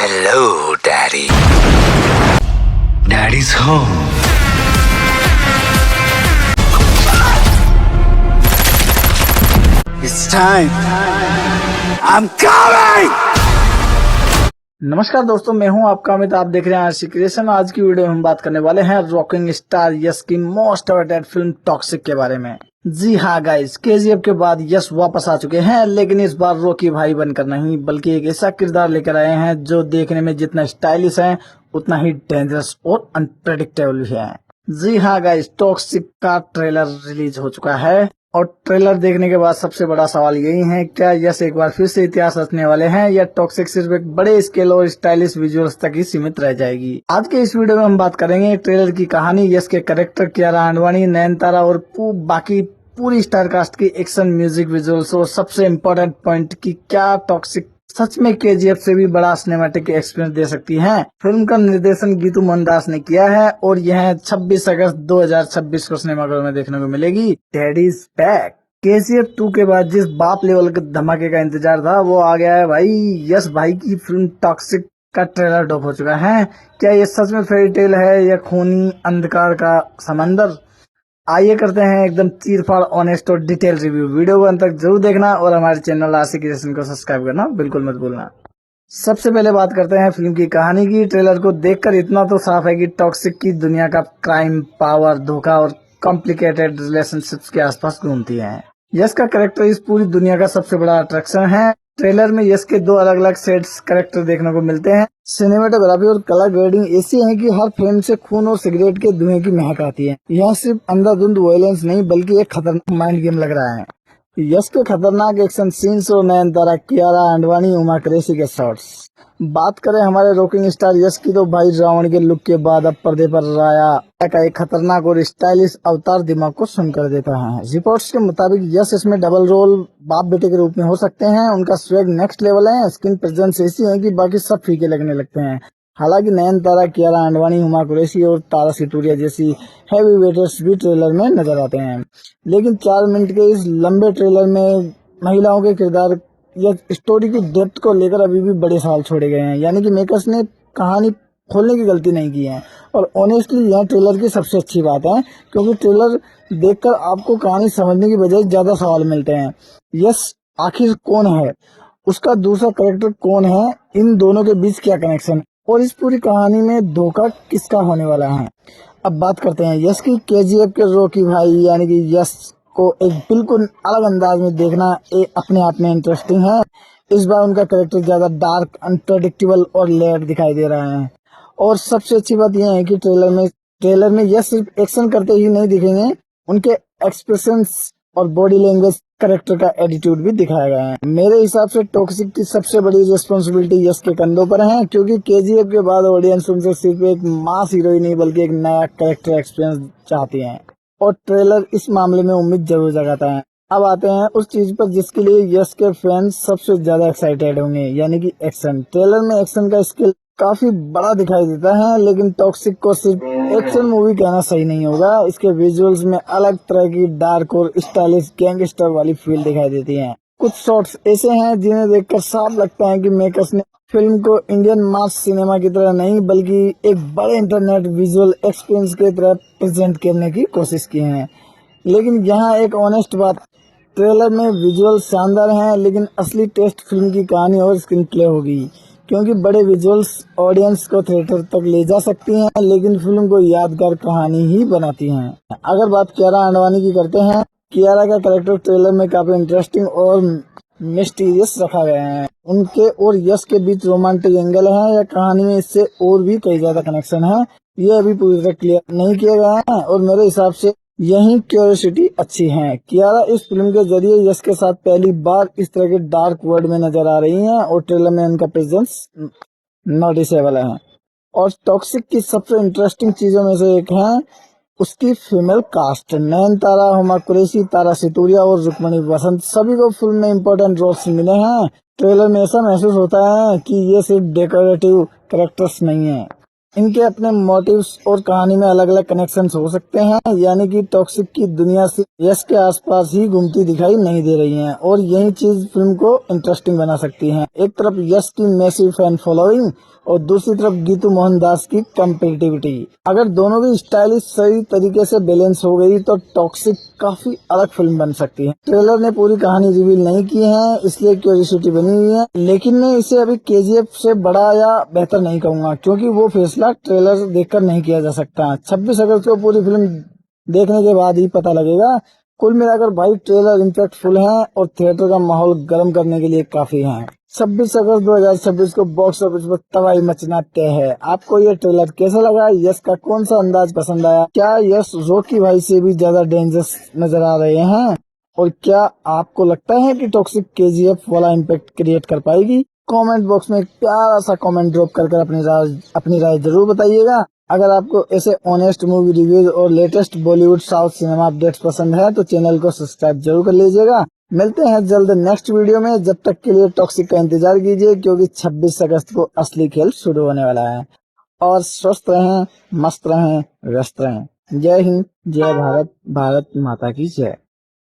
Hello, Daddy. Daddy's home. It's time. I'm coming. नमस्कार दोस्तों, मैं हूं आपका अमित। आप देख रहे हैं आरसी क्रिएशन। आज की वीडियो में हम बात करने वाले हैं रॉकिंग स्टार यश की मोस्ट अवेटेड फिल्म टॉक्सिक के बारे में। जी हाँ गाइस, केजीएफ के बाद यश वापस आ चुके हैं, लेकिन इस बार रॉकी भाई बनकर नहीं, बल्कि एक ऐसा किरदार लेकर आए हैं जो देखने में जितना स्टाइलिश है उतना ही डेंजरस और अनप्रेडिक्टेबल भी है। जी हाँ गाइस, टॉक्सिक का ट्रेलर रिलीज हो चुका है और ट्रेलर देखने के बाद सबसे बड़ा सवाल यही है, क्या यश एक बार फिर से इतिहास रचने वाले हैं या टॉक्सिक सिर्फ एक बड़े स्केल और स्टाइलिश विजुअल्स तक ही सीमित रह जाएगी। आज के इस वीडियो में हम बात करेंगे ट्रेलर की कहानी, यश के कैरेक्टर कियारा आडवाणी, नयनतारा और बाकी पूरी स्टार कास्ट की एक्शन, म्यूजिक, विजुअल्स और सबसे इम्पोर्टेंट पॉइंट की क्या टॉक्सिक सच में केजीएफ से भी बड़ा सिनेमैटिक एक्सपीरियंस दे सकती है। फिल्म का निर्देशन गीतू मोहनदास ने किया है और यह 26 अगस्त 2026 को सिनेमाघरों में देखने को मिलेगी। Daddy is back. केजीएफ 2 के बाद जिस बाप लेवल के धमाके का इंतजार था वो आ गया है भाई। यश भाई की फिल्म टॉक्सिक का ट्रेलर ड्रॉप हो चुका है। क्या ये सच में फेरी टेल है या खूनी अंधकार का समंदर? आइए करते हैं एकदम चीरफाड़, ऑनेस्ट और डिटेल रिव्यू। वीडियो को अंत तक जरूर देखना और हमारे चैनल आरसी क्रिएशन को सब्सक्राइब करना बिल्कुल मत भूलना। सबसे पहले बात करते हैं फिल्म की कहानी की। ट्रेलर को देखकर इतना तो साफ है कि टॉक्सिक की दुनिया का क्राइम, पावर, धोखा और कॉम्प्लिकेटेड रिलेशनशिप्स के आसपास घूमती है। यश का कैरेक्टर इस पूरी दुनिया का सबसे बड़ा अट्रैक्शन है। ट्रेलर में यश के 2 अलग अलग सेट्स कैरेक्टर देखने को मिलते हैं। सिनेमेटोग्राफी और कलर ग्रेडिंग ऐसी है कि हर फ्रेम से खून और सिगरेट के धुएं की महक आती है। यह सिर्फ अंधाधुंध वायलेंस नहीं बल्कि एक खतरनाक माइंड गेम लग रहा है। यश के खतरनाक एक्शन सीन्स और नयनतारा, कियारा आडवाणी, उमा कुरैशी के शॉट्स। बात करें हमारे रॉकिंग स्टार यश की तो भाई रावण के लुक के बाद अब पर्दे पर राया का एक खतरनाक और स्टाइलिश अवतार दिमाग को सुन कर देता है। रिपोर्ट्स के मुताबिक यश इसमें डबल रोल बाप बेटे के रूप में हो सकते हैं। उनका स्वैग नेक्स्ट लेवल है। स्किन प्रेजेंस ऐसी है कि बाकी सब फीके लगने लगते हैं। हालांकि नयनतारा, कियारा आडवाणी, हुमा कुरैशी और तारा सितूरिया जैसी हैवी वेटर्स भी ट्रेलर में नजर आते हैं, लेकिन 4 मिनट के इस लंबे ट्रेलर में महिलाओं के किरदार या स्टोरी की डेप्थ को लेकर अभी भी बड़े सवाल छोड़े गए हैं। यानी कि मेकर्स ने कहानी खोलने की गलती नहीं की है और ऑनेस्टली यह ट्रेलर की सबसे अच्छी बात है, क्योंकि ट्रेलर देखकर आपको कहानी समझने की बजाय ज्यादा सवाल मिलते हैं। यश आखिर कौन है, उसका दूसरा कैरेक्टर कौन है, इन दोनों के बीच क्या कनेक्शन और इस पूरी कहानी में धोखा किसका होने वाला है। अब बात करते हैं यश की। केजीएफ के रॉकी भाई यानी कि यश को एक बिल्कुल अलग अंदाज में देखना अपने आप में इंटरेस्टिंग है। इस बार उनका कैरेक्टर ज्यादा डार्क, अनप्रेडिक्टेबल और लेयर दिखाई दे रहा है। और सबसे अच्छी बात यह है कि ट्रेलर में यश सिर्फ एक्शन करते ही नहीं दिखेंगे, उनके एक्सप्रेशंस और बॉडी लैंग्वेज, कैरेक्टर का एटीट्यूड भी दिखाया गया है। मेरे हिसाब से टॉक्सिक की सबसे बड़ी रिस्पॉन्सिबिलिटी यश के कंधों पर है, क्योंकि केजीएफ के बाद ऑडियंस उनसे सिर्फ एक मास हीरोइन नहीं बल्कि एक नया कैरेक्टर एक्सपीरियंस चाहती है और ट्रेलर इस मामले में उम्मीद जरूर जगाता है। अब आते हैं उस चीज पर जिसके लिए यश के फैंस सबसे ज्यादा एक्साइटेड होंगे, यानी कि एक्शन। ट्रेलर में एक्शन का स्केल काफी बड़ा दिखाई देता है, लेकिन टॉक्सिक को सिर्फ एक्शन मूवी कहना सही नहीं होगा। इसके विजुअल्स में अलग तरह की डार्क और स्टाइलिश गैंगस्टर वाली फील दिखाई देती है। कुछ शॉट्स ऐसे हैं जिन्हें देखकर साफ लगता है कि मेकर्स ने फिल्म को इंडियन मास सिनेमा की तरह नहीं बल्कि एक बड़े इंटरनेट विजुअल एक्सपीरियंस की तरह प्रेजेंट करने की कोशिश की है। लेकिन यहाँ एक ऑनेस्ट बात, ट्रेलर में विजुअल शानदार हैं, लेकिन असली टेस्ट फिल्म की कहानी और स्क्रीन प्ले होगी, क्योंकि बड़े विजुअल्स ऑडियंस को थिएटर तक ले जा सकती हैं, लेकिन फिल्म को यादगार कहानी ही बनाती हैं। अगर बात कियारा आडवाणी की करते हैं, कियारा का कैरेक्टर ट्रेलर में काफी इंटरेस्टिंग और मिस्टीरियस रखा गया है। उनके और यश के बीच रोमांटिक एंगल है या कहानी में इससे और भी कई ज्यादा कनेक्शन है, ये अभी पूरी तरह क्लियर नहीं किया गया है और मेरे हिसाब से यही क्यूरियोसिटी अच्छी है। कियारा इस फिल्म के जरिए यश के साथ पहली बार इस तरह के डार्क वर्ल्ड में नजर आ रही हैं और ट्रेलर में उनका प्रेजेंस नोटिसेबल है। और टॉक्सिक की सबसे इंटरेस्टिंग चीजों में से एक है उसकी फीमेल कास्ट। नयनतारा, हुमा कुरैशी, तारा सितूरिया और रुक्मणी वसंत सभी को फिल्म में इम्पोर्टेंट रोल्स मिले हैं। ट्रेलर में ऐसा महसूस होता है कि ये सिर्फ डेकोरेटिव कैरेक्टर्स नहीं है, इनके अपने मोटिव्स और कहानी में अलग अलग कनेक्शंस हो सकते हैं, यानी कि टॉक्सिक की दुनिया से यश के आसपास ही घूमती दिखाई नहीं दे रही हैं और यही चीज फिल्म को इंटरेस्टिंग बना सकती है। एक तरफ यश की मैसिव फैन फॉलोइंग और दूसरी तरफ गीतू मोहनदास की कम्पिटिटिविटी। अगर दोनों भी स्टाइलिश सही तरीके से बैलेंस हो गई तो टॉक्सिक काफी अलग फिल्म बन सकती है। ट्रेलर ने पूरी कहानी रिवील नहीं की है, इसलिए क्यूरियोसिटी बनी हुई है, लेकिन मैं इसे अभी केजीएफ से बड़ा या बेहतर नहीं कहूंगा, क्योंकि वो फैसला ट्रेलर देखकर नहीं किया जा सकता। 26 अगस्त को पूरी फिल्म देखने के बाद ही पता लगेगा। कुल मिलाकर भाई ट्रेलर इम्पैक्टफुल है और थिएटर का माहौल गर्म करने के लिए काफी है। 26 अगस्त 2026 को बॉक्स ऑफिस पर तबाही मचना तय है। आपको ये ट्रेलर कैसा लगा? यश का कौन सा अंदाज पसंद आया? क्या यश रॉकी भाई से भी ज्यादा डेंजरस नजर आ रहे हैं? और क्या आपको लगता है कि टॉक्सिक केजीएफ वाला इम्पैक्ट क्रिएट कर पाएगी? कमेंट बॉक्स में एक प्यारा सा कमेंट ड्रॉप कर अपनी राय जरूर बताइएगा। अगर आपको ऐसे ऑनेस्ट मूवी रिव्यूज और latest Bollywood south cinema updates पसंद है तो चैनल को सब्सक्राइब जरूर कर लीजिएगा। मिलते हैं जल्द नेक्स्ट वीडियो में, जब तक के लिए टॉक्सिक का इंतजार कीजिए, क्योंकि 26 अगस्त को असली खेल शुरू होने वाला है। और स्वस्थ रहें, मस्त रहें, व्यस्त रहें। जय हिंद, जय भारत, भारत माता की जय।